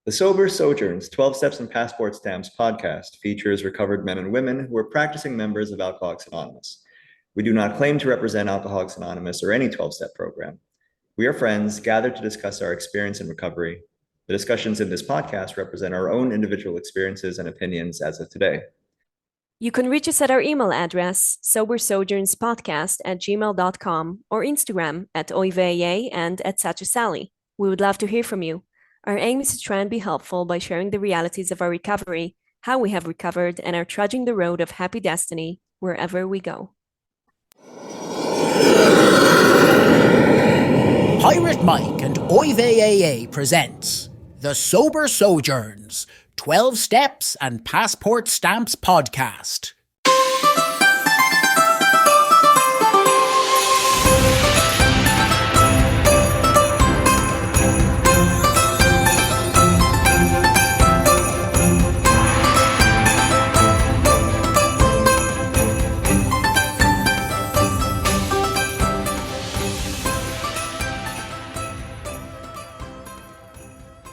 The Sober Sojourns 12 Steps and Passport Stamps podcast features recovered men and women who are practicing members of Alcoholics Anonymous. We do not claim to represent Alcoholics Anonymous or any 12-step program. We are friends gathered to discuss our experience in recovery. The discussions in this podcast represent our own individual experiences and opinions as of today. You can reach us at our email address, sobersojournspodcast@gmail.com, or Instagram at OyveyAA and at Sally. We would love to hear from you. Our aim is to try and be helpful by sharing the realities of our recovery, how we have recovered, and are trudging the road of happy destiny wherever we go. Pirate Mike and OyveyAA presents The Sober Sojourns 12 Steps and Passport Stamps podcast.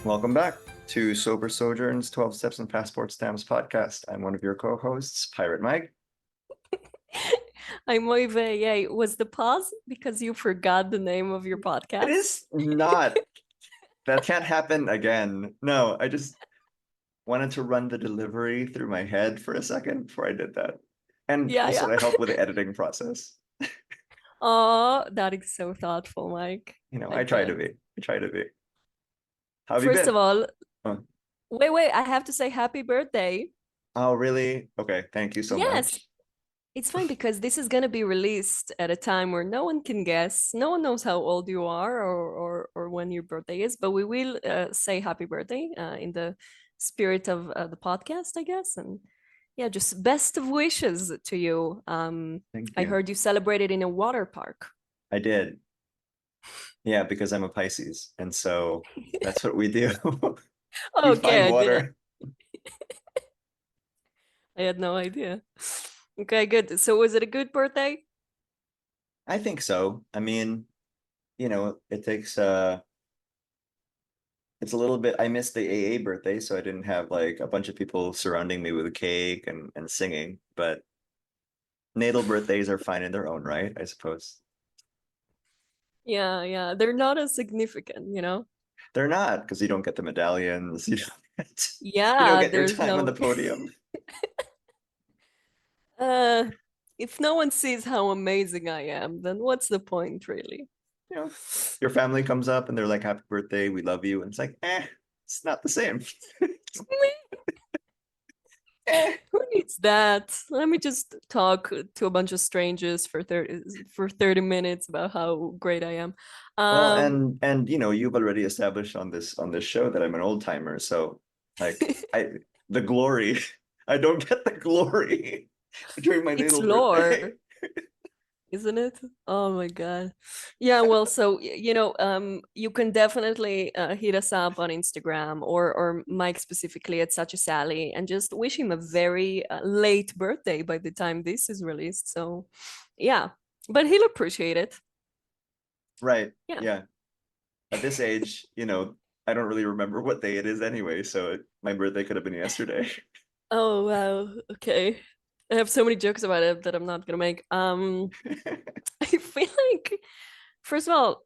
Welcome back to Sober Sojourns 12 Steps and Passport Stamps podcast. I'm one of your co-hosts, Pirate Mike. I'm OyveyAA. Was the pause because you forgot the name of your podcast? It is not. That can't happen again. No, I just wanted to run the delivery through my head for a second before I did that. And also to help with the editing process. Oh, that is so thoughtful, Mike. I try to be. How have you been? First of all, wait, I have to say happy birthday. Oh, really? Okay, thank you so much. Yes, it's fine because this is going to be released at a time where no one can guess. No one knows how old you are or when your birthday is, but we will say happy birthday in the spirit of the podcast, I guess. And yeah, just best of wishes to you. Thank you. I heard you celebrated in a water park. I did. Yeah, because I'm a Pisces, and so that's what we do. We find water. I had no idea. Okay, good. So was it a good birthday? I think so. I mean, it takes it's a little bit, I missed the AA birthday, so I didn't have like a bunch of people surrounding me with a cake and singing, but natal birthdays are fine in their own right, I suppose. Yeah. They're not as significant, They're not, because you don't get the medallions. You don't get your time on the podium. If no one sees how amazing I am, then what's the point, really? Your family comes up and they're like, happy birthday, we love you. And it's like, it's not the same. Who needs that? Let me just talk to a bunch of strangers for 30 minutes about how great I am. Well, and you've already established on this show that I'm an old timer, so like the glory, I don't get the glory during my natal birthday. Isn't it? Oh my God. Yeah, well, so you can definitely hit us up on Instagram or Mike specifically at Such a Sally and just wish him a very late birthday by the time this is released. So yeah, but he'll appreciate it. Right. Yeah. At this age, I don't really remember what day it is anyway, so my birthday could have been yesterday. Oh wow. Okay. I have so many jokes about it that I'm not gonna make. I feel like, first of all,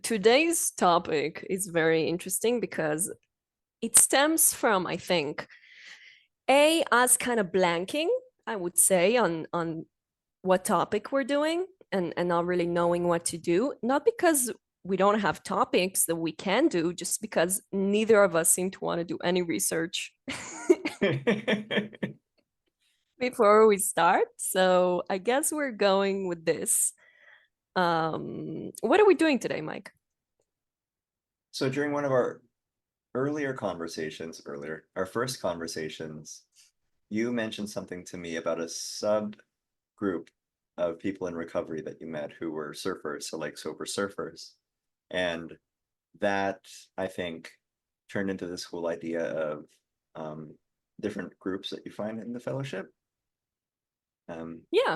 today's topic is very interesting because it stems from, I think, us kind of blanking, I would say, on what topic we're doing and not really knowing what to do. Not because we don't have topics that we can do, just because neither of us seem to want to do any research before we start. So I guess we're going with this. What are we doing today, Mike? So during one of our our first conversations, you mentioned something to me about a subgroup of people in recovery that you met who were surfers, so like sober surfers. And that, I think, turned into this whole idea of different groups that you find in the fellowship.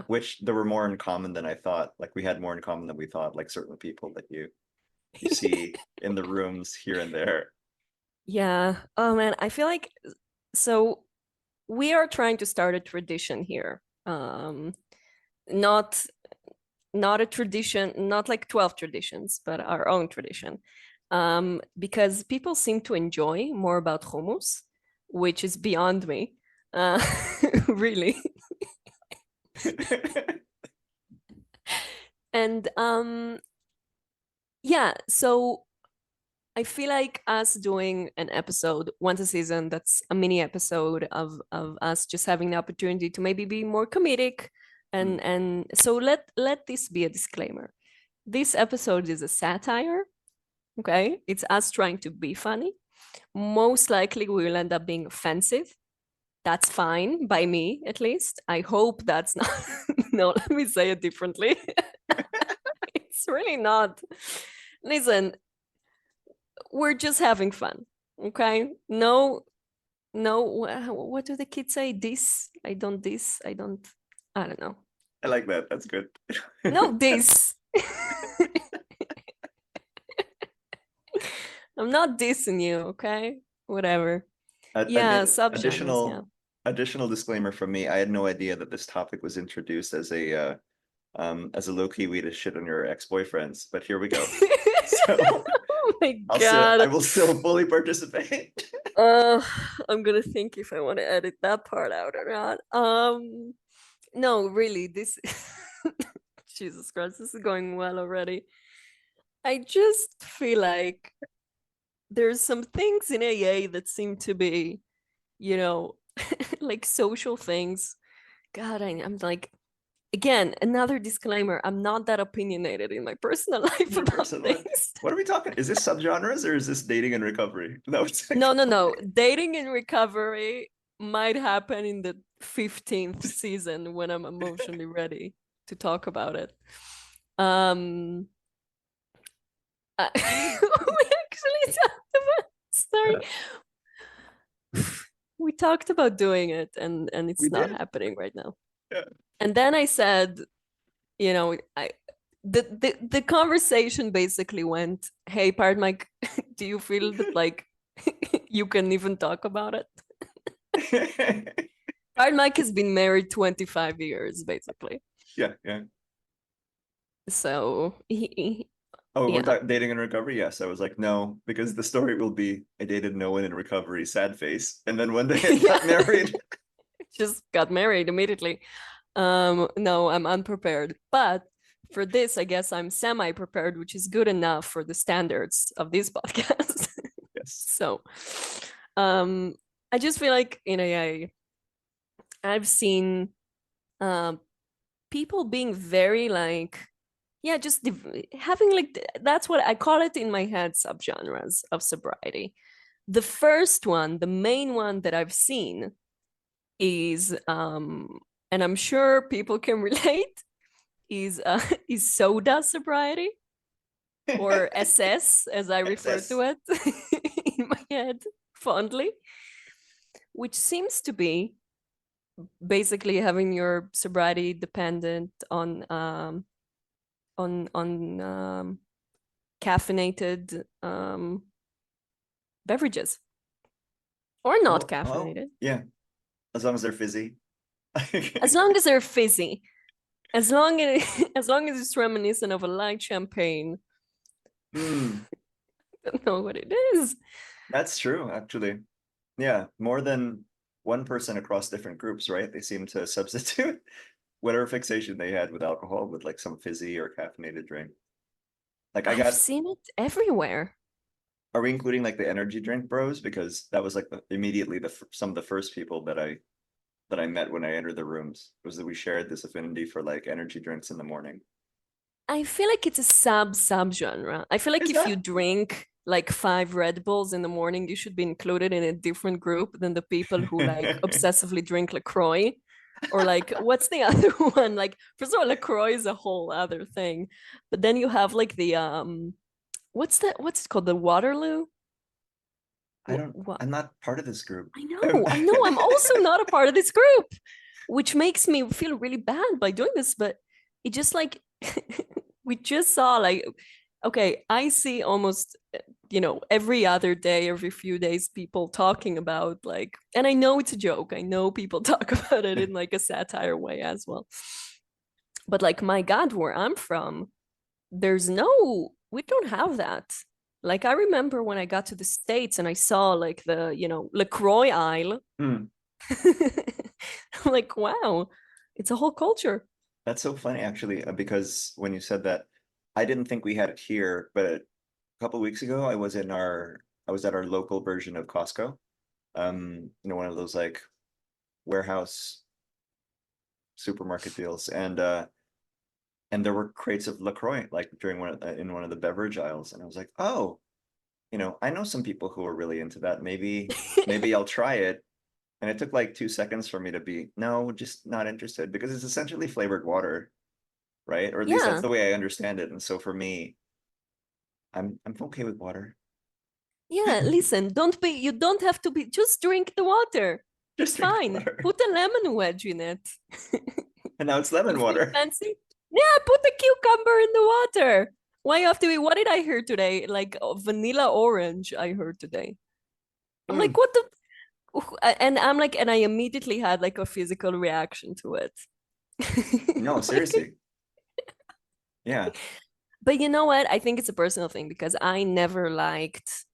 Which there were more in common than I thought. Like we had more in common than we thought, like certain people that you see in the rooms here and there. Yeah. Oh man, I feel like so we are trying to start a tradition here. Not not a tradition, not like 12 traditions, but our own tradition. Because people seem to enjoy more about hummus, which is beyond me. Uh, really. And yeah, so I feel like us doing an episode once a season that's a mini episode of us just having the opportunity to maybe be more comedic and so let this be a disclaimer. This episode is a satire, okay? It's us trying to be funny. Most likely we will end up being offensive. That's fine by me, at least. I hope that's not. No, let me say it differently. It's really not. Listen, we're just having fun, okay? No, no. What do the kids say? I don't. I don't know. I like that. That's good. No, this. I'm not dissing you, okay? Whatever. Yeah, subgenres. Additional disclaimer from me. I had no idea that this topic was introduced as a low-key way to shit on your ex-boyfriends, but here we go. So Oh my I god. will still fully participate. I'm gonna think if I want to edit that part out or not. No, really, this Jesus Christ, this is going well already. I just feel like there's some things in AA that seem to be, you know, like social things. God, I'm like, again, another disclaimer. I'm not that opinionated in my personal life Your about personal life. things. What are we talking? Is this subgenres or is this dating and recovery? No, it's No. Dating in recovery might happen in the 15th season when I'm emotionally ready to talk about it. We actually talked about, sorry. We talked about doing it and it's We not did. happening right now. Yeah. And then I said, you know, the conversation basically went, hey, Pirate Mike, do you feel that like you can even talk about it? Pirate Mike has been married 25 years, basically. Yeah. So Oh, yeah. we're talking dating and recovery? Yes. I was like, no, because the story will be I dated no one in recovery, sad face. And then one day I got married. Just got married immediately. No, I'm unprepared. But for this, I guess I'm semi-prepared, which is good enough for the standards of this podcast. Yes. So I just feel like in AA, I've seen people being very like, yeah, just having like, that's what I call it in my head, subgenres of sobriety. The first one, the main one that I've seen is, and I'm sure people can relate, is soda sobriety, or SS as I refer SS. to it in my head fondly, which seems to be basically having your sobriety dependent on caffeinated beverages, or not caffeinated. Yeah, as long as they're fizzy. As long as they're fizzy, as long as it's reminiscent of a light champagne. I don't know what it is. That's true, actually. Yeah, more than one person across different groups, right? They seem to substitute whatever fixation they had with alcohol with like some fizzy or caffeinated drink. Like I've seen it everywhere. Are we including like the energy drink bros? Because that was like immediately some of the first people that I met when I entered the rooms, was that we shared this affinity for like energy drinks in the morning. I feel like it's a subgenre. I feel like if you drink like 5 Red Bulls in the morning, you should be included in a different group than the people who like obsessively drink LaCroix. Or like, what's the other one? Like, first of all, LaCroix is a whole other thing. But then you have like the what's it called? The Waterloo? I'm not part of this group. I know. I'm also not a part of this group, which makes me feel really bad by doing this, but it just like we just saw like, okay, I see almost every other day, every few days, people talking about like, and I know it's a joke. I know people talk about it in like a satire way as well. But like, my God, where I'm from, we don't have that. Like, I remember when I got to the States and I saw like the, LaCroix aisle. Hmm. I'm like, wow, it's a whole culture. That's so funny, actually, because when you said that, I didn't think we had it here, but a couple weeks ago, I was at our local version of Costco. One of those like warehouse supermarket deals, and there were crates of LaCroix like in one of the beverage aisles, and I was like, oh, I know some people who are really into that. Maybe I'll try it. And it took like 2 seconds for me to be, no, just not interested, because it's essentially flavored water, right? Or at least that's Yeah. the way I understand it. And so for me, I'm okay with water. Yeah, listen, you don't have to be, just drink the water. Just It's drink the fine. water. Put a lemon wedge in it. And now it's You lemon feel water. fancy? Yeah, put a cucumber in the water. Why you have to be, what did I hear today? Like vanilla orange, I heard today. I'm like, what the? And I'm like, and I immediately had like a physical reaction to it. No, Like, seriously. Yeah. but you know what? I think it's a personal thing because I never liked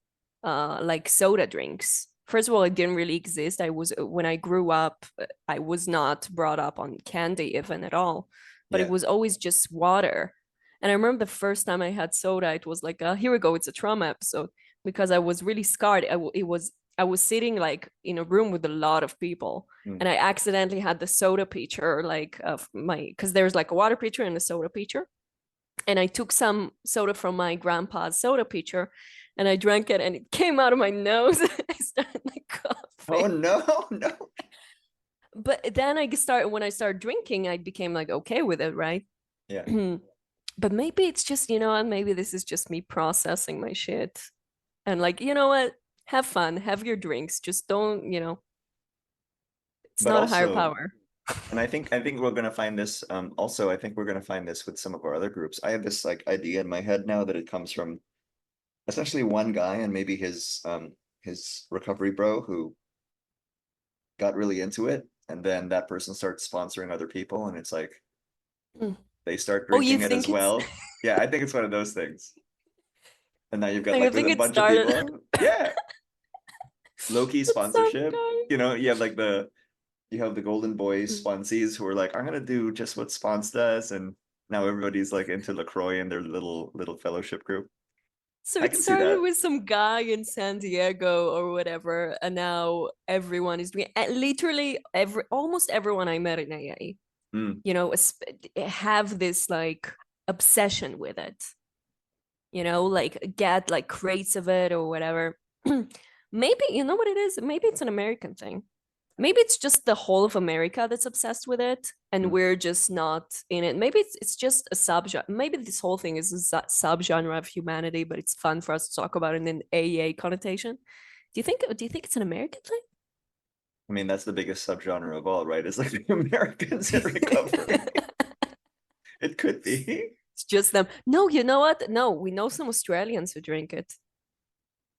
like soda drinks. First of all, it didn't really exist. When I grew up, I was not brought up on candy even at all, but it Yeah. was always just water. And I remember the first time I had soda, it was like, here we go, it's a trauma episode because I was really scarred. I was sitting like in a room with a lot of people, Mm. and I accidentally had the soda pitcher like of my, because there's like a water pitcher and a soda pitcher, and I took some soda from my grandpa's soda pitcher and I drank it and it came out of my nose. I started like Oh coughing. no, no. But then when I started drinking, I became like okay with it, right? Yeah. But maybe it's just, and maybe this is just me processing my shit. And like, you know what? Have fun, have your drinks. Just don't, it's But not a higher also, power. and I think we're gonna find this. Also, I think we're gonna find this with some of our other groups. I have this like idea in my head now that it comes from essentially one guy and maybe his recovery bro who got really into it, and then that person starts sponsoring other people, and it's like Mm. they start Oh, you drinking it as think it's well. Yeah, I think it's one of those things. And now you've got so you like with think a it bunch of started. people. Yeah, low-key That's so sponsorship. kind. You have the Golden Boys sponsees who are like, I'm gonna do just what Spons does, and now everybody's like into LaCroix and their little fellowship group. So I it can see started that. with some guy in San Diego or whatever, and now everyone is doing literally almost everyone I met in AA, Mm. have this like obsession with it, like get like crates of it or whatever. Maybe, you know what it is? Maybe it's an American thing. Maybe it's just the whole of America that's obsessed with it, and Mm. we're just not in it. Maybe it's just a subgenre. Maybe this whole thing is a subgenre of humanity, but it's fun for us to talk about in an AA connotation. Do you think it's an American thing? I mean, that's the biggest subgenre of all, right? It's like the Americans in recovery. It could be. It's just them. No, you know what? No, we know some Australians who drink it,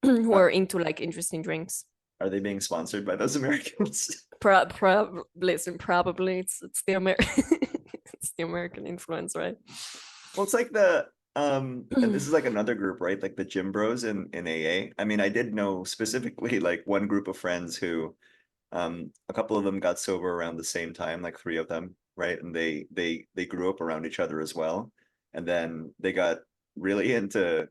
who Uh, are into like interesting drinks. Are they being sponsored by those Americans? Listen, probably it's the it's the American influence, right? Well, it's like and this is like another group, right? Like the gym bros in AA. I mean, I did know specifically like one group of friends who, a couple of them got sober around the same time, like three of them, right? And they grew up around each other as well, and then they got really into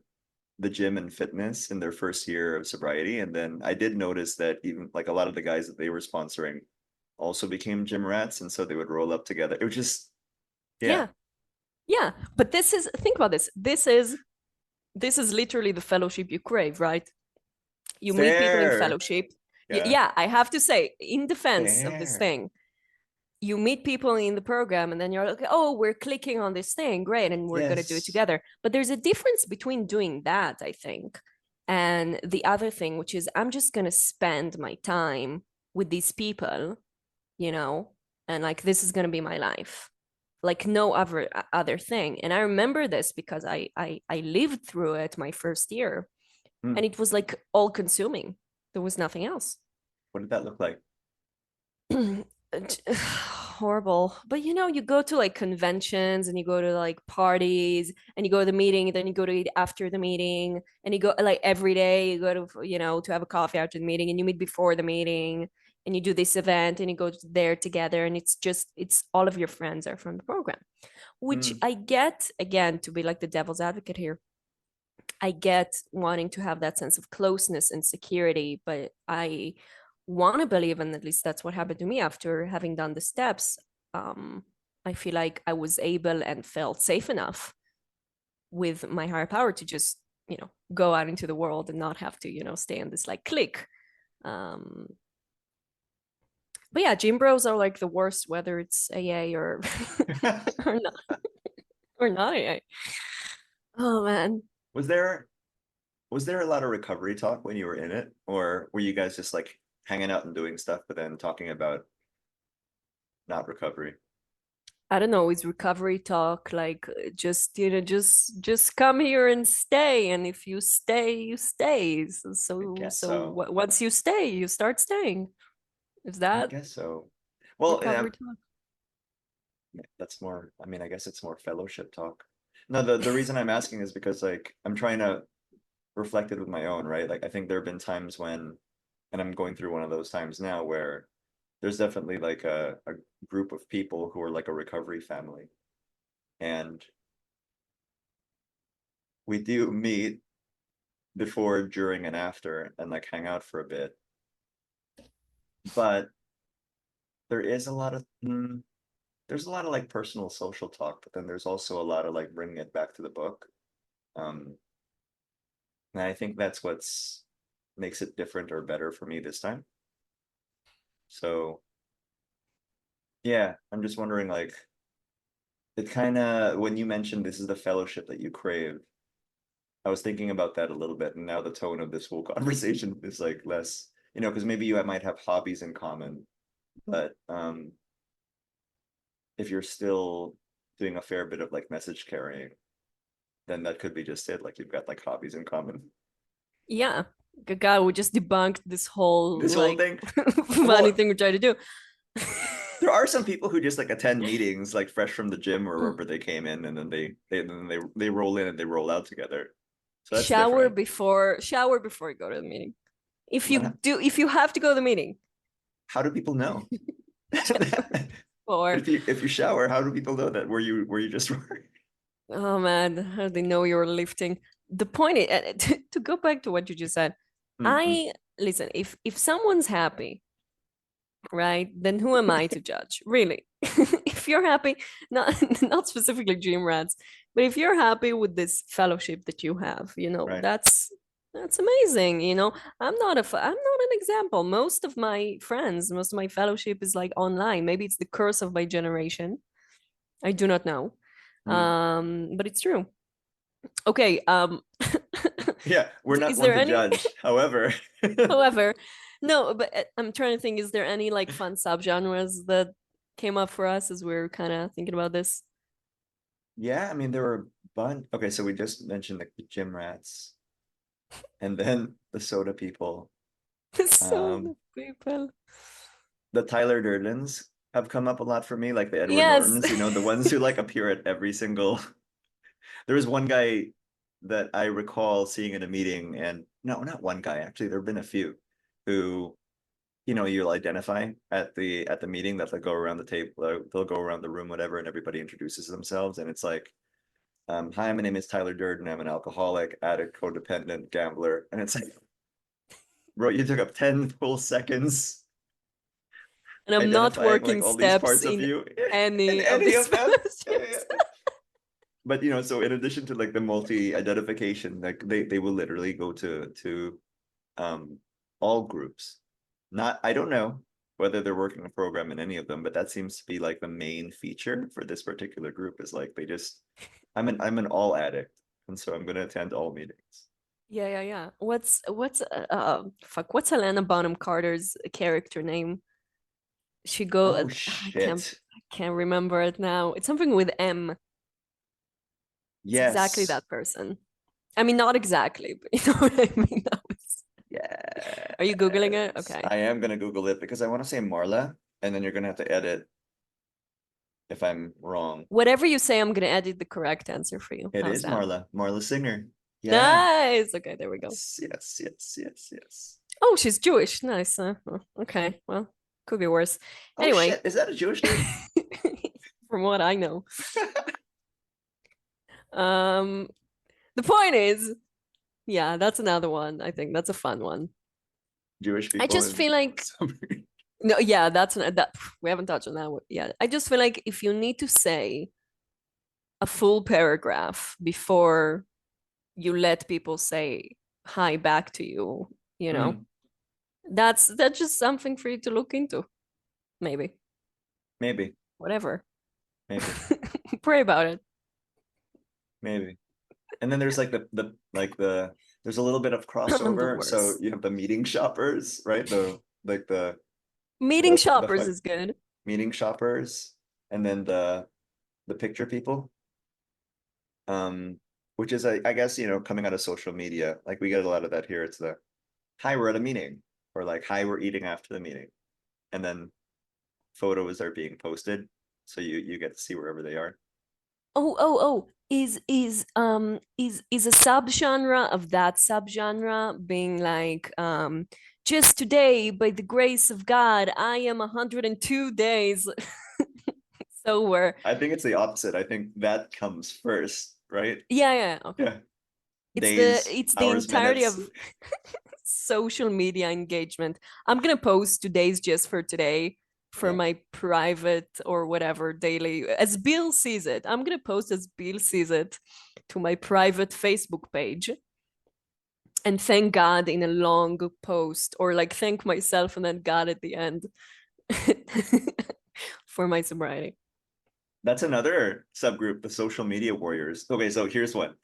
the gym and fitness in their first year of sobriety. And then I did notice that even like a lot of the guys that they were sponsoring also became gym rats, and so they would roll up together. It was just, yeah. Yeah. Yeah, but think about this. This is literally the fellowship you crave, right? You meet people in Fair. fellowship. Yeah. Yeah, I have to say, in defense of this Fair. thing, you meet people in the program and then you're like, oh, we're clicking on this thing, great, and we're gonna do it Yes. together. But there's a difference between doing that, I think, and the other thing, which is I'm just gonna spend my time with these people, and like this is gonna be my life, like no other thing. And I remember this because I lived through it my first year. Hmm. and it was like all consuming. There was nothing else. What did that look like? Horrible. But you go to like conventions and you go to like parties and you go to the meeting, then you go to eat after the meeting, and you go like every day you go to have a coffee after the meeting, and you meet before the meeting, and you do this event and you go there together, and it's all of your friends are from the program, which Hmm. I get, again, to be like the devil's advocate here. I get wanting to have that sense of closeness and security, but I want to believe, and at least that's what happened to me after having done the steps. Um, I feel like I was able and felt safe enough with my higher power to just, go out into the world and not have to, stay in this like clique. Um, but yeah, gym bros are like the worst, whether it's AA or or not or not AA. Oh man. Was there a lot of recovery talk when you were in it, or were you guys just like hanging out and doing stuff, but then talking about not recovery? I don't know, it's recovery talk, like just come here and stay. And if you stay, you stay. I guess so. Once you stay, you start staying. Is I that guess so. Well, recovery talk? that's more, I mean, I guess it's more fellowship talk. No, the reason I'm asking is because like I'm trying to reflect it with my own, right? Like I think there have been times when, and I'm going through one of those times now where there's definitely like a group of people who are like a recovery family. And we do meet before, during, and after and like hang out for a bit. But there is a lot of there's a lot of like personal social talk, but then there's also a lot of like bringing it back to the book. Um, and I think that's what's makes it different or better for me this time. So yeah, I'm just wondering like it kind of when you mentioned this is the fellowship that you crave, I was thinking about that a little bit, and now the tone of this whole conversation is like less, because maybe you might have hobbies in common, but if you're still doing a fair bit of like message carrying, then that could be just it. Like you've got like hobbies in common. Yeah. God, we just debunked this whole This whole like thing. funny Well, thing we try to do. there are some people who just like attend meetings like fresh from the gym or wherever they came in, and then they roll in and they roll out together. So that's different. Shower before you go to the meeting. What? If you have to go to the meeting, How do people know? or If you shower, how do people know that were you just oh man, how do they know you're lifting? The point is, to go back to what you just said, Mm-mm. I listen, if someone's happy, right, then who am I to judge? Really. If you're happy, not specifically gym rats, but if you're happy with this fellowship that you have, Right. that's amazing. I'm not an example. Most of my friends, most of my fellowship is like online. Maybe it's the curse of my generation. I do not know. Mm. But it's true. Okay. Yeah, we're not Is one there to any, judge. However, however, no, but I'm trying to think, is there any like fun subgenres that came up for us as we are kind of thinking about this? yeah, I mean there were a bunch. Okay, so we just mentioned like the gym rats, and then the soda people. So Um, people. the Tyler Durdens have come up a lot for me, like the Edward Yes. Nortons, the ones who like appear at every single. There was one guy that I recall seeing in a meeting, and no, not one guy, actually, there have been a few who, you'll identify at the meeting that they'll go around the table, they'll go around the room, whatever, and everybody introduces themselves, and it's like, hi, my name is Tyler Durden. I'm an alcoholic, addict, codependent, gambler. And it's like, bro, you took up 10 full seconds And I'm not identifying like working all these steps parts of in you and any of any these of them. Yeah, fellowships. yeah. But so in addition to like the multi-identification, like they will literally go to um all groups. Not I don't know whether they're working a program in any of them, but that seems to be like the main feature for this particular group is like they just I'm an all addict, and so I'm gonna attend all meetings. Yeah, yeah, yeah. What's Helena Bonham Carter's character name? She go Oh I shit. can't remember it now. It's something with M. It's exactly Yes. that person. I mean, not exactly, but you know what I mean. Yeah. Are you Googling it? Okay. I am gonna Google it because I want to say Marla, and then you're gonna have to edit if I'm wrong. Whatever you say, I'm gonna edit the correct answer for you. It How's is that? Marla Singer. Yeah. Nice. Okay, there we go. Yes. Oh, she's Jewish. Nice. Okay. Well, could be worse. Oh Anyway, shit, is that a Jewish name? from what I know. The point is, yeah, that's another one. I think that's a fun one. Jewish people. I just feel like no, yeah, that we haven't touched on that one yet. I just feel like if you need to say a full paragraph before you let people say hi back to you, you know, that's just something for you to look into. Maybe. Whatever. Maybe. Pray about it. Maybe. And then there's like there's a little bit of crossover. So worst. you have the meeting shoppers, right? The Meeting shoppers is good. meeting shoppers, and then the picture people. Which is I guess, you know, coming out of social media, like we get a lot of that here. It's the hi, we're at a meeting, or like hi, we're eating after the meeting. And then photos are being posted, so you get to see wherever they are. Oh, is a subgenre of that subgenre being like just today, by the grace of God, I am 102 days sober. I think it's the opposite. I think that comes first, right? Yeah, okay. Yeah. It's the hours, entirety minutes. of social media engagement. I'm gonna post today's just for today for my private or whatever daily, as Bill sees it. I'm gonna post as Bill sees it to my private Facebook page, and thank God in a long post, or like thank myself and then God at the end for my sobriety. That's another subgroup, the social media warriors. Okay, so here's one.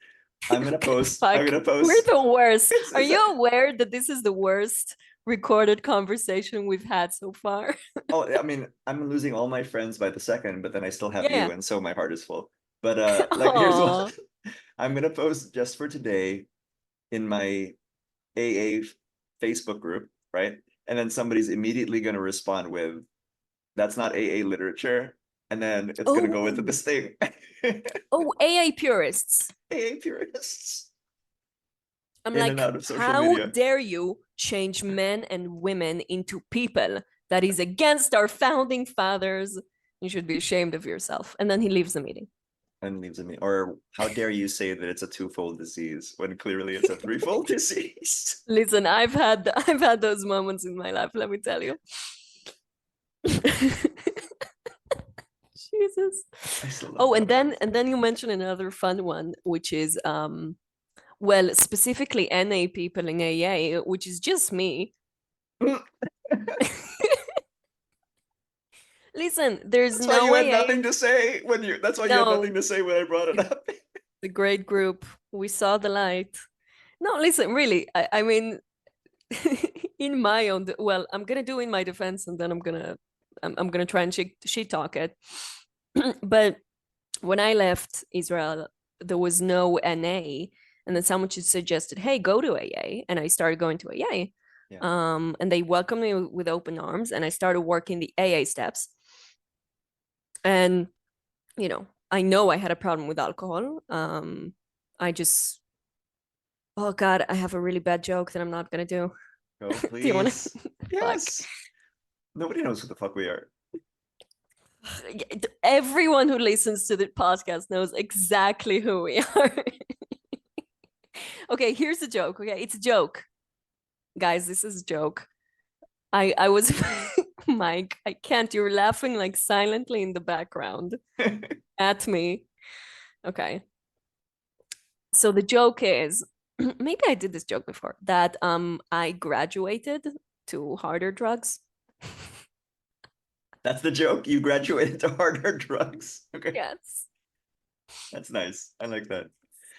I'm gonna post. Fuck, I'm gonna post. we're the worst. Are you aware that this is the worst recorded conversation we've had so far? Oh, I mean, I'm losing all my friends by the second, but then I still have Yeah. you, and so my heart is full. But like, here's one. I'm gonna post just for today in my AA Facebook group, right? And then somebody's immediately gonna respond with, "That's not AA literature," and then it's gonna go into this thing. Oh, AA purists. AA purists. I'm In like, and out of social how media. dare you change men and women into people? That is against our founding fathers. You should be ashamed of yourself. And then he leaves the meeting. And leaves me. Or how dare you say that it's a twofold disease when clearly it's a threefold disease? Listen, I've had those moments in my life, let me tell you. Jesus. Oh, and then you mentioned another fun one, which is well, specifically NA people in AA, which is just me. Listen, there's that's no why you had AA. nothing to say when you. That's why you had nothing to say when I brought it up. The great group, we saw the light. No, listen, really, I mean, in my own, well, I'm gonna do in my defense, and then I'm gonna try and shit talk it. But when I left Israel, there was no NA, and then someone just suggested, "Hey, go to AA," and I started going to AA. Yeah. And they welcomed me with open arms, and I started working the AA steps. And you know I had a problem with alcohol. I just, oh God, I have a really bad joke that I'm not gonna do. Go, please. Do you want to? Yes. Nobody knows who the fuck we are. Everyone who listens to the podcast knows exactly who we are. Okay, here's a joke. Okay, it's a joke, guys. This is a joke. I was Mike. I can't. You're laughing like silently in the background at me. Okay. So the joke is, maybe I did this joke before, that I graduated to harder drugs. That's the joke? You graduated to harder drugs? Okay. Yes. That's nice. I like that.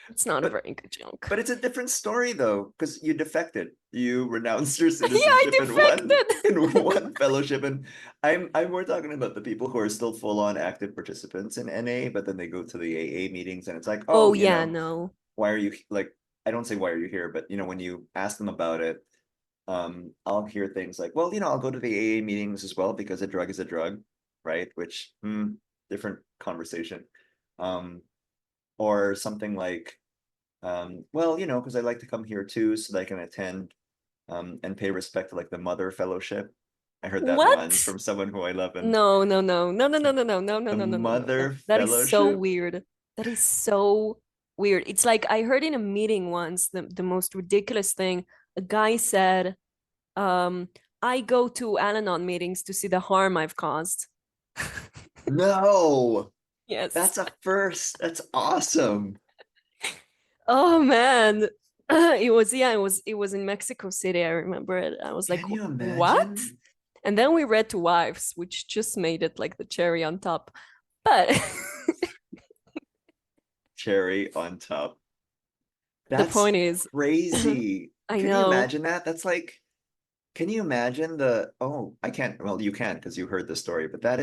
It's not a very good joke. But it's a different story though, because you defected. You renounced your citizenship in one fellowship. And I'm more talking about the people who are still full-on active participants in NA, but then they go to the AA meetings and it's like, oh yeah, no. Why are you like, I don't say, why are you here? But, when you ask them about it, I'll hear things like, well, I'll go to the AA meetings as well because a drug is a drug, right? Which, different conversation. Or something like, well, because I like to come here too, so that I can attend and pay respect to like the Mother Fellowship. I heard that once What? from someone who I love. And No, no, no, no, no, no, no, no, no, no, the no, no, no, no, no. Mother That is so Fellowship? weird. That is so weird. It's like I heard in a meeting once the most ridiculous thing. A guy said, I go to Al-Anon meetings to see the harm I've caused. No, Yes. that's a first. That's awesome. Oh man. It was in Mexico City. I remember it. I was like, Can you what? imagine? And then we read to Wives, which just made it like the cherry on top. But Cherry on top. the That's point is, crazy. I Can you know. imagine that? That's like, can you imagine I can't, well, you can because you heard the story, but that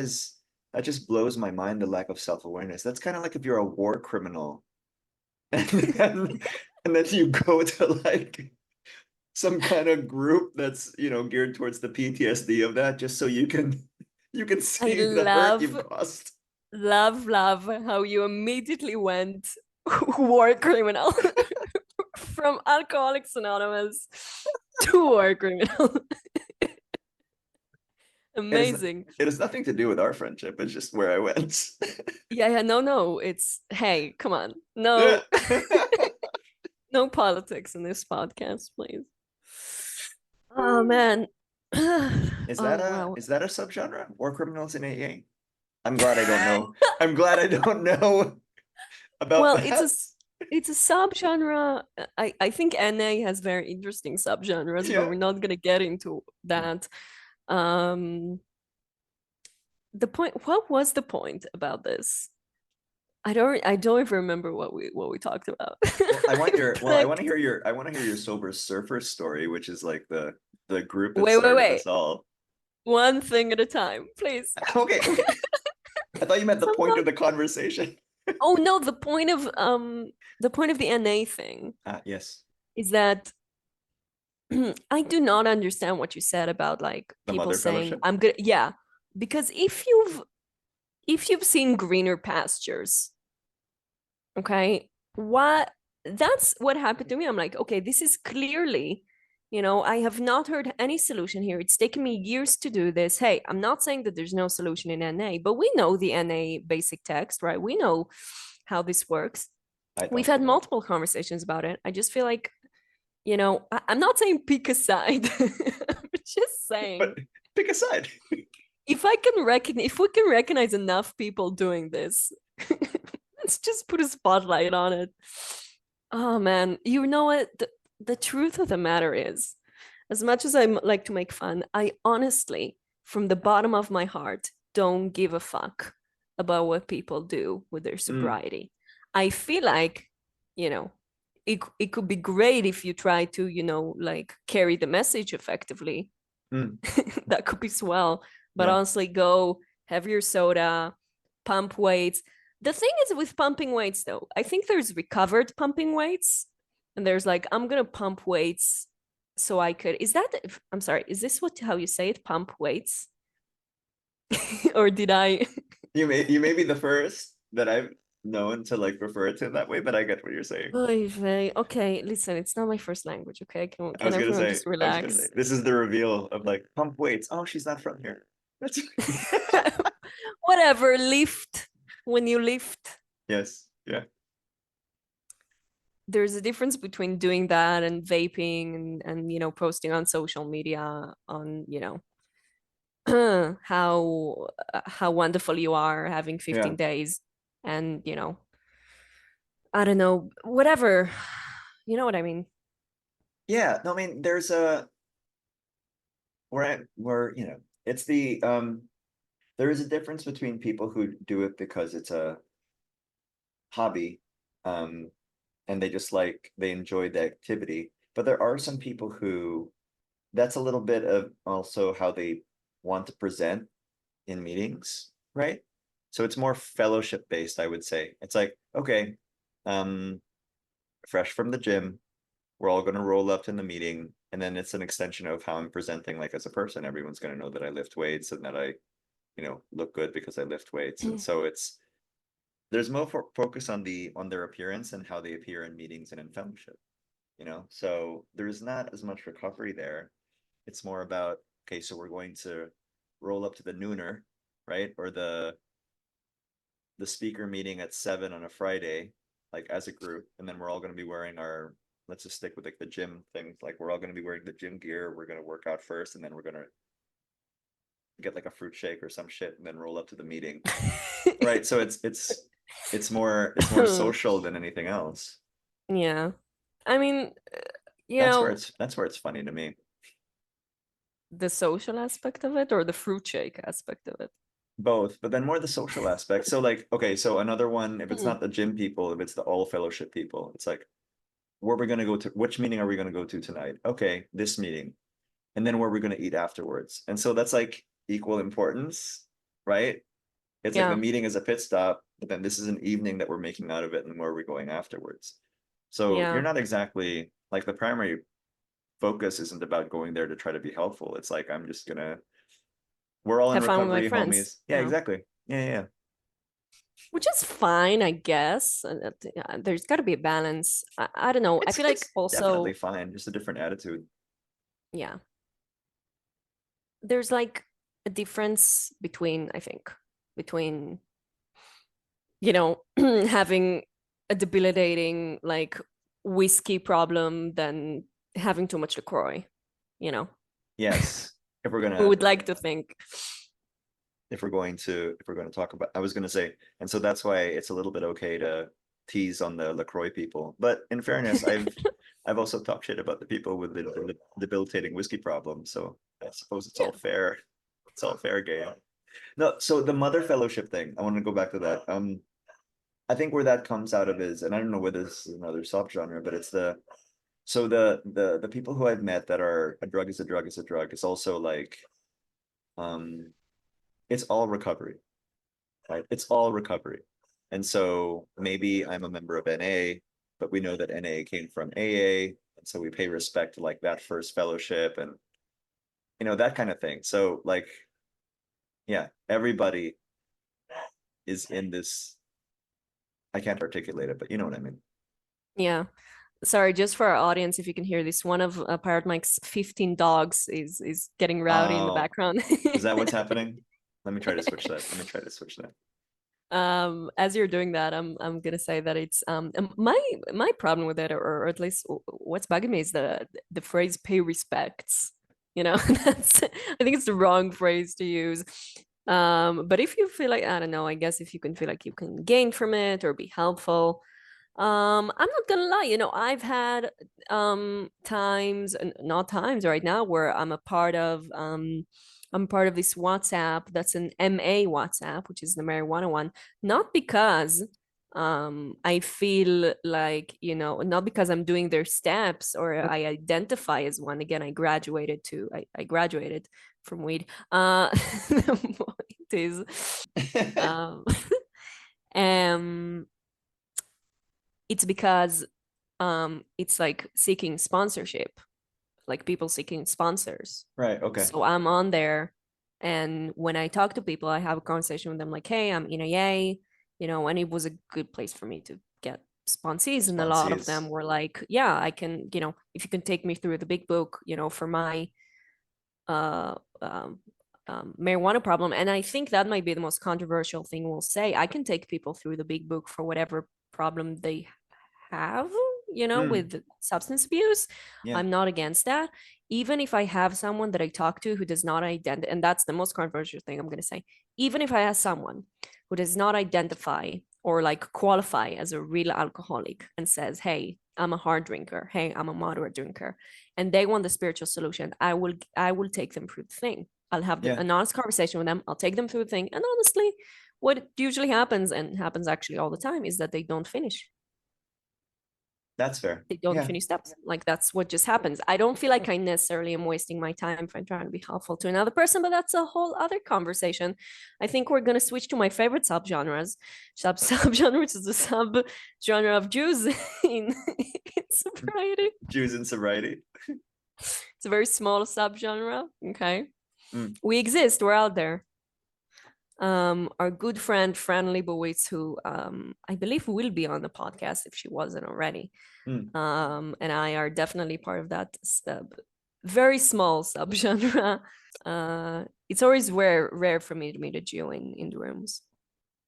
just blows my mind, the lack of self-awareness. That's kind of like if you're a war criminal and then you go to like some kind of group that's, geared towards the PTSD of that, just so you can I see the hurt you've love, caused. love how you immediately went war criminal from Alcoholics Anonymous to war criminal. Amazing. It has nothing to do with our friendship. It's just where I went. Yeah, no. It's hey, come on. No, no politics in this podcast, please. Oh man. Is Oh that wow. a subgenre? War criminals in AA? I'm glad I don't know. I'm glad I don't know about Well, that. it's a subgenre. I think NA has very interesting subgenres, but Yeah. we're not gonna get into that. Um, what was the point about this? I don't even remember what we talked about. Well, I want your well, I want to Like, hear your sober surfer story, which is like the group that wait. started this all. One thing at a time, please. Okay. I thought you meant the point of Sometimes, the conversation. oh no, the point of the NA thing Yes. is that I do not understand what you said about like The people Mother saying Fellowship. I'm good. Yeah, because if you've seen greener pastures, okay, that's what happened to me. I'm like, okay, this is clearly, I have not heard any solution here. It's taken me years to do this. Hey, I'm not saying that there's no solution in NA, but we know the NA basic text, right? We know how this works. We've had multiple conversations about it. I just feel like, I'm not saying pick a side. I'm just saying, But pick a side. if we can recognize enough people doing this, let's just put a spotlight on it. Oh man, you know what? The truth of the matter is, as much as I like to make fun, I honestly, from the bottom of my heart, don't give a fuck about what people do with their sobriety. I feel like, it could be great if you try to, like carry the message effectively. That could be swell. But Yeah. honestly, go have your soda, pump weights. The thing is with pumping weights, though, I think there's recovered pumping weights, and there's like, I'm gonna pump weights so I could. I'm sorry, is this how you say it? Pump weights? Or did I? You may be the first that I've known to like refer to it that way, but I get what you're saying. Okay, listen, it's not my first language. Okay, can everyone just I was gonna say, relax? this is the reveal of like pump weights. Oh, she's not from here. That's Whatever, lift when you lift. yes, yeah. There's a difference between doing that and vaping and posting on social media on how wonderful you are having 15 Yeah. days and I don't know, whatever. You know what I mean? Yeah. No, I mean, there's where it's there is a difference between people who do it because it's a hobby, and they enjoy the activity. But there are some people who that's a little bit of also how they want to present in meetings, right? So it's more fellowship based, I would say. It's like, okay, fresh from the gym, We're all going to roll up in the meeting, and then it's an extension of how I'm presenting, like as a person. Everyone's going to know that I lift weights and that I, look good because I lift weights. And so there's more focus on their appearance and how they appear in meetings and in fellowship. So there's not as much recovery there. It's more about, okay, so we're going to roll up to the nooner, right? Or the speaker meeting at 7 on a Friday, like as a group, and then we're all going to be wearing our, let's just stick with like the gym things, like we're all going to be wearing the gym gear, we're going to work out first, and then we're going to get like a fruit shake or some shit and then roll up to the meeting. Right. So it's more social than anything else. Yeah. I mean, That's where it's funny to me. the social aspect of it or the fruit shake aspect of it? Both, but then more the social aspect. So like, okay, so another one, if it's not the gym people, if it's the all fellowship people, it's like, where we're gonna go to, which meeting are we gonna go to tonight? Okay, this meeting. And then where we're gonna eat afterwards. And so that's like equal importance, right? It's like the meeting is a pit stop, but then this is an evening that we're making out of it, and where are we going afterwards? So you're not exactly like, the primary focus isn't about going there to try to be helpful. It's like, I'm just gonna, we're all in Have fun with my recovery, friends. homies. Yeah, exactly. Yeah. Which is fine, I guess. There's got to be a balance. I don't know. I feel like It's also definitely fine, just a different attitude. yeah, there's like a difference between, I think, between having a debilitating like whiskey problem than having too much LaCroix. Yes, if we're We gonna would like to think. if we're going to talk about, I was gonna say, and so that's why it's a little bit okay to tease on the LaCroix people. But in fairness, I've also talked shit about the people with the debilitating whiskey problem. So I suppose it's all fair. It's all fair game. No, so the Mother Fellowship thing, I want to go back to that. I think where that comes out of is, and I don't know whether this is another subgenre, but it's the people who I've met that are a drug is a drug is a drug. It's also like, it's all recovery, right? It's all recovery. And so maybe I'm a member of NA, but we know that NA came from AA. And so we pay respect to like that first fellowship and, that kind of thing. So like, yeah, everybody is in this. I can't articulate it, but you know what I mean. Yeah. Sorry, just for our audience, if you can hear this, one of Pirate Mike's 15 dogs is getting rowdy in the background. Is that what's happening? Let me try to switch that. As you're doing that, I'm gonna say that it's my problem with it, or at least what's bugging me, is the phrase "pay respects." That's, I think it's the wrong phrase to use. But if you feel like, I don't know, I guess if you can feel like you can gain from it or be helpful, I'm not gonna lie, I've had times, and not times right now, where I'm part of this WhatsApp that's an MA WhatsApp, which is the marijuana one, not because I feel like, not because I'm doing their steps or I identify as one. Again, I graduated from weed. The point is, it's because it's like seeking sponsorship, like people seeking sponsors. Right. Okay. So I'm on there, and when I talk to people, I have a conversation with them like, hey, I'm in AA, and it was a good place for me to get sponsees. And a lot of them were like, yeah, I can, if you can take me through the big book, for my marijuana problem. And I think that might be the most controversial thing we'll say. I can take people through the big book for whatever problem they have, with substance abuse. I'm not against that. Even if I have someone that I talk to who does not identify, and that's the most controversial thing I'm going to say, even if I have someone who does not identify or like qualify as a real alcoholic and says, hey, I'm a hard drinker, hey, I'm a moderate drinker, and they want the spiritual solution, I will take them through the thing. I'll have an honest conversation with them. I'll take them through the thing. And honestly, what usually happens, and happens actually all the time, is that they don't finish. That's fair. They don't Yeah. finish steps. Like that's what just happens. I don't feel like I necessarily am wasting my time if I'm trying to be helpful to another person, but that's a whole other conversation. I think we're gonna switch to my favorite subgenres. Subgenres is a subgenre of Jews in sobriety. Jews in sobriety. It's a very small subgenre. Okay. Mm. We exist, we're out there. Our good friend Fran Lebowitz, who I believe will be on the podcast if she wasn't already. And I are definitely part of that very small subgenre. It's always rare for me to meet a Jew in the rooms.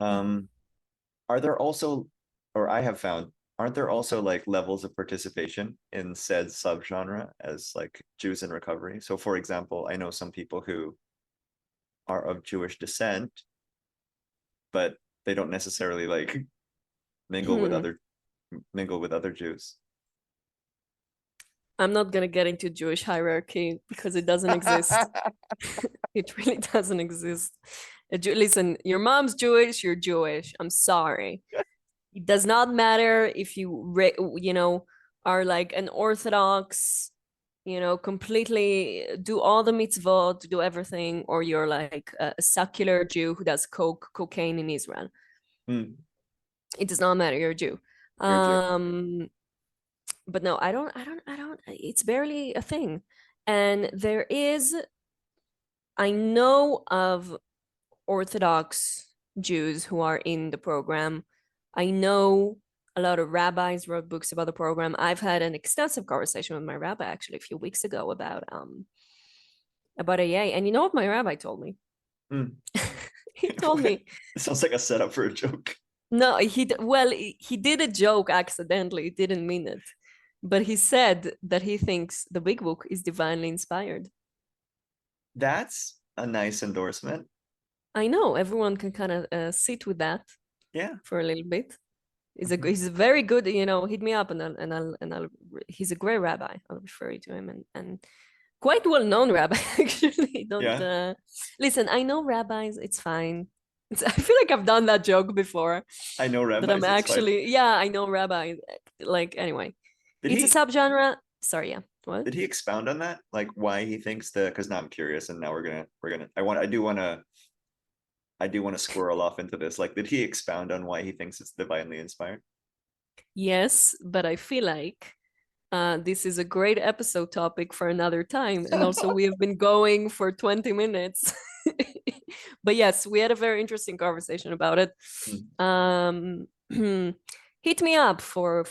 Are there also, or I have found, aren't there also like levels of participation in said subgenre as like Jews in recovery? So for example, I know some people who are of Jewish descent, but they don't necessarily like mingle with other Jews. I'm not gonna get into Jewish hierarchy because it doesn't exist. It really doesn't exist. Listen, your mom's Jewish, you're Jewish. I'm sorry. It does not matter if you are like an Orthodox, completely do all the mitzvot, do everything, or you're like a secular Jew who does cocaine in Israel. It does not matter. You're a Jew. But no, I don't. It's barely a thing. And I know of Orthodox Jews who are in the program. I know a lot of rabbis wrote books about the program. I've had an extensive conversation with my rabbi actually a few weeks ago about AA. And you know what my rabbi told me? He told me. It sounds like a setup for a joke. No, he did a joke accidentally. He didn't mean it. But he said that he thinks the big book is divinely inspired. That's a nice endorsement. I know everyone can kind of sit with that. Yeah, for a little bit. He's a very good. Hit me up and I'll. He's a great rabbi. I'll refer you to him and quite well known rabbi actually. Don't listen. I know rabbis. It's fine. I feel like I've done that joke before. I know rabbis. That I'm actually I know rabbis. Like anyway. It's a subgenre. Sorry, yeah. What? Did he expound on that? Like why he thinks because now I'm curious, and now we're gonna. I do want to squirrel off into this. Like, did he expound on why he thinks it's divinely inspired? Yes, but I feel like this is a great episode topic for another time, and also we have been going for 20 minutes. But yes, we had a very interesting conversation about it. Hit me up for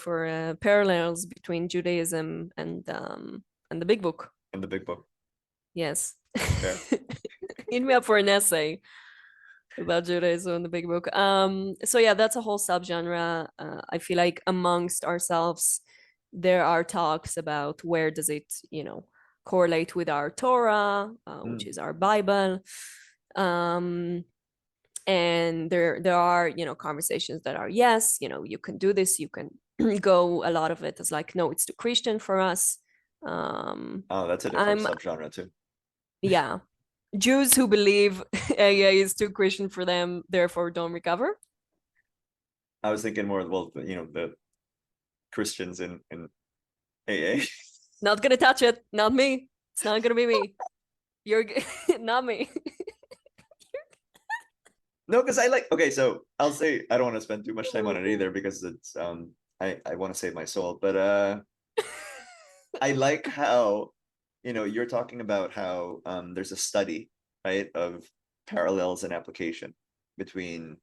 parallels between Judaism and the Big Book. And the Big Book. Yes. Hit me up for an essay about Judaism and the Big Book. So yeah, that's a whole subgenre. I feel like amongst ourselves, there are talks about where does it, correlate with our Torah, which is our Bible. And there are conversations that are yes, you can do this, you can go. A lot of it is like no, it's too Christian for us. That's a different subgenre too. Yeah, Jews who believe AA is too Christian for them, therefore don't recover. I was thinking more the Christians in AA. Not gonna touch it, not me. It's not gonna be me. You're not me. No, because so I'll say I don't want to spend too much time on it either because it's I want to save my soul, but I like how you're talking about how there's a study, right, of parallels and application between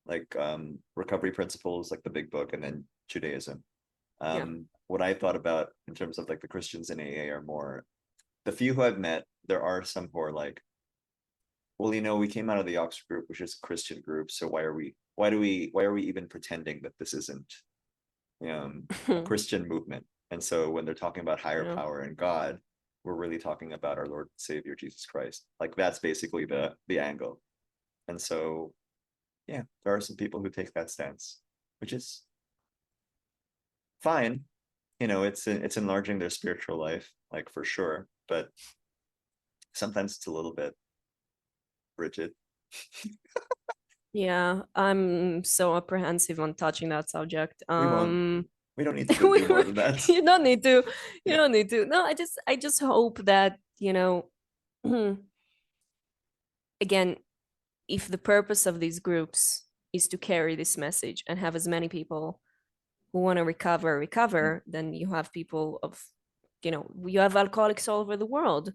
like recovery principles like the Big Book and then Judaism. What I thought about in terms of like the Christians in AA are more the few who I've met. There are some who are like, well, we came out of the Oxford group, which is a Christian group. So why are we even pretending that this isn't a Christian movement? And so when they're talking about higher power and God, we're really talking about our Lord and Savior, Jesus Christ. Like that's basically the angle. And so, yeah, there are some people who take that stance, which is fine. It's enlarging their spiritual life, like for sure. But sometimes it's a little bit rigid. Yeah, I'm so apprehensive on touching that subject. We don't need to do more than that. You don't need to. You Yeah. don't need to. No, I just hope that, again, if the purpose of these groups is to carry this message and have as many people who want to recover, then you have people of, you have alcoholics all over the world.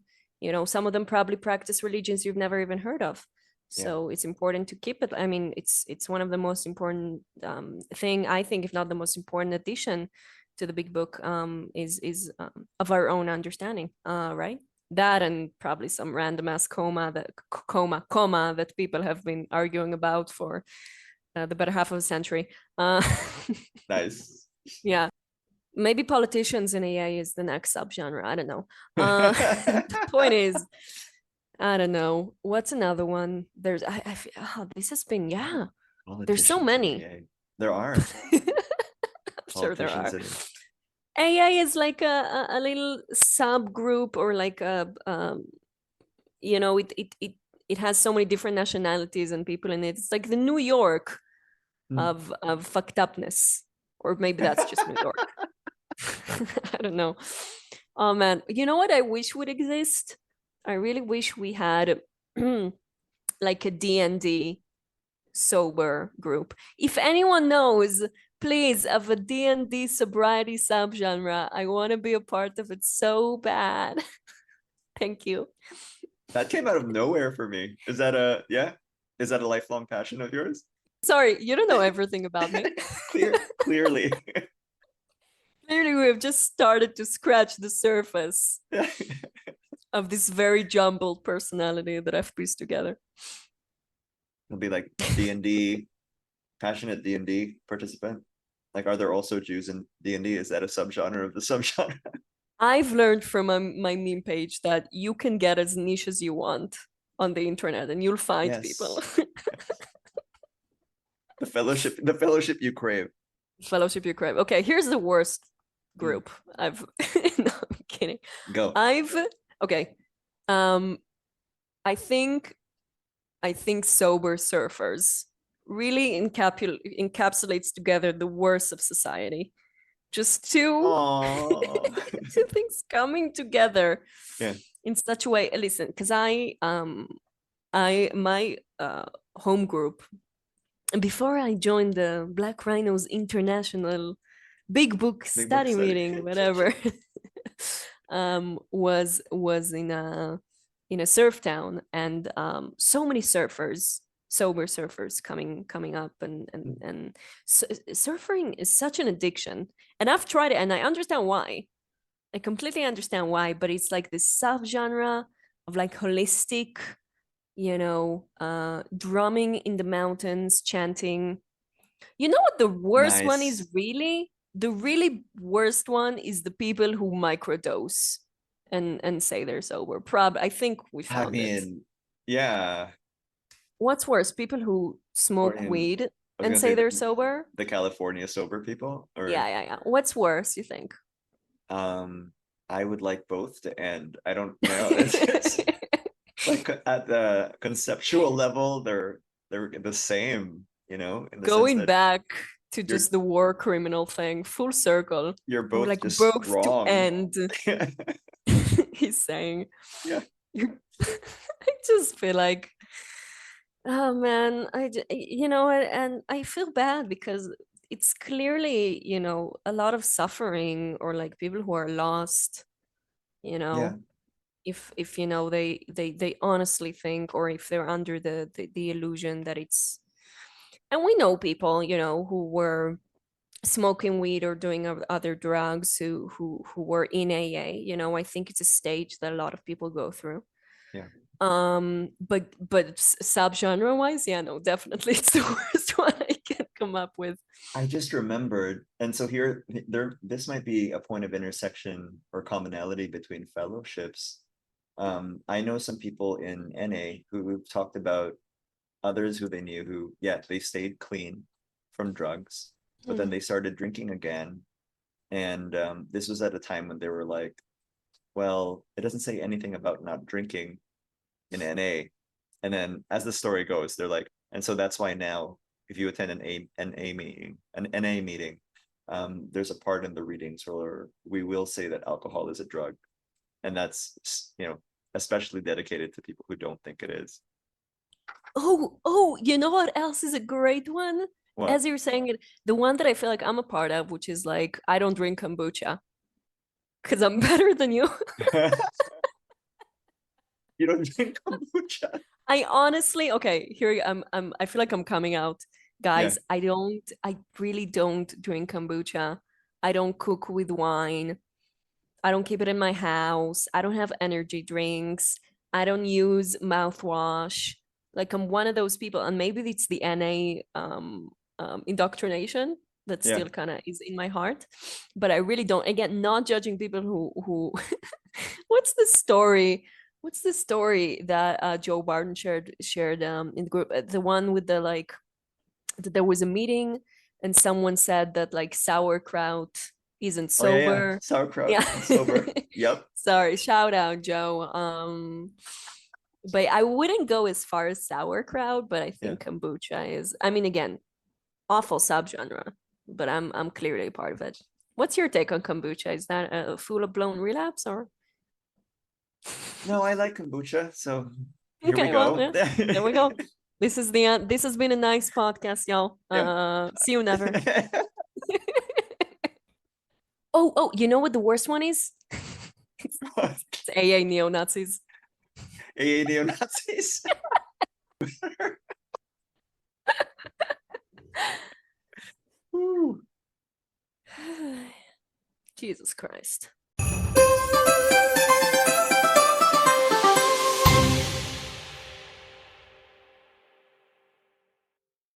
Some of them probably practice religions you've never even heard of. So it's important to keep it. I mean, it's one of the most important thing, I think, if not the most important addition to the big book, is of our own understanding, right? That and probably some random ass comma that people have been arguing about for the better half of a century. Nice. Yeah. Maybe politicians in AA is the next subgenre. I don't know. The point is, I don't know. What's another one? There's, I feel, this has been, there's so Politicians in many. AA. There are. I'm sure there are. Politicians AA is like a little subgroup, or like it has so many different nationalities and people in it. It's like the New York of fucked upness, or maybe that's just New York. I don't know. Oh man, you know what I wish would exist? I really wish we had like a D&D sober group. If anyone knows, please, of a D&D sobriety subgenre, I want to be a part of it so bad. Thank you. That came out of nowhere for me. Is that a lifelong passion of yours? Sorry, you don't know everything about me. Clearly. Clearly, we have just started to scratch the surface of this very jumbled personality that I've pieced together. It'll be like D&D, passionate D&D participant. Like, are there also Jews in D&D? Is that a subgenre of the subgenre? I've learned from my meme page that you can get as niche as you want on the internet, and you'll find people. The fellowship you crave. Fellowship you crave. Okay, here's the worst group. No, I'm kidding. Go. Okay. I think sober surfers really encapsulates together the worst of society. Just two things coming together in such a way. Listen, because my home group, before I joined the Black Rhinos International Big Book Study meeting, whatever, was in a surf town, and so many sober surfers coming up, and surfing is such an addiction, and I've tried it, and I understand why. I completely understand why, but it's like this subgenre of like holistic, drumming in the mountains, chanting. You know what the worst one is really? The really worst one is the people who microdose and say they're sober. I think we found it. Yeah. What's worse, people who smoke weed and say they're sober? The California sober people? Or... Yeah. What's worse, you think? I would like both to end. I don't know. It's like at the conceptual level, they're the same, in the going back to just the war criminal thing, full circle. You're both like just both wrong. To end. He's saying. Yeah. I just feel like, oh man, and I feel bad because it's clearly, a lot of suffering, or like people who are lost, if they honestly think, or if they're under the illusion that it's, and we know people, who were smoking weed or doing other drugs who were in AA. I think it's a stage that a lot of people go through. Yeah. But subgenre wise, no, definitely it's the worst one I can come up with. I just remembered, and so this might be a point of intersection or commonality between fellowships. I know some people in NA who talked about others who they knew who, they stayed clean from drugs, but then they started drinking again. And this was at a time when they were like, well, it doesn't say anything about not drinking in NA. And then as the story goes, they're like, and so that's why now, if you attend an NA meeting, there's a part in the readings where we will say that alcohol is a drug, and that's especially dedicated to people who don't think it is. Oh, you know what else is a great one? What? As you're saying it, the one that I feel like I'm a part of, which is like, I don't drink kombucha because I'm better than you. You don't drink kombucha? I honestly, okay, here I feel like I'm coming out. Guys, Yeah. I really don't drink kombucha. I don't cook with wine. I don't keep it in my house. I don't have energy drinks. I don't use mouthwash. Like I'm one of those people, and maybe it's the NA indoctrination that Yeah. still kind of is in my heart. But I really don't. Again, not judging people who what's the story? What's the story that Joe Barton shared in the group? The one with the like that there was a meeting and someone said that like sauerkraut isn't Oh yeah, yeah. sober. Sauerkraut Yeah. and sober. Yep. Sorry, shout out, Joe. But I wouldn't go as far as sauerkraut, but I think kombucha is, I mean, again, awful subgenre, but I'm clearly part of it. What's your take on kombucha? Is that a full-blown relapse or? No, I like kombucha, so here we Okay, well, go. yeah, there we go. This is the end. This has been a nice podcast, y'all. Yeah. See you never. Oh, you know what the worst one is? What? It's AA neo-Nazis. AA neo-Nazis? Woo. Jesus Christ.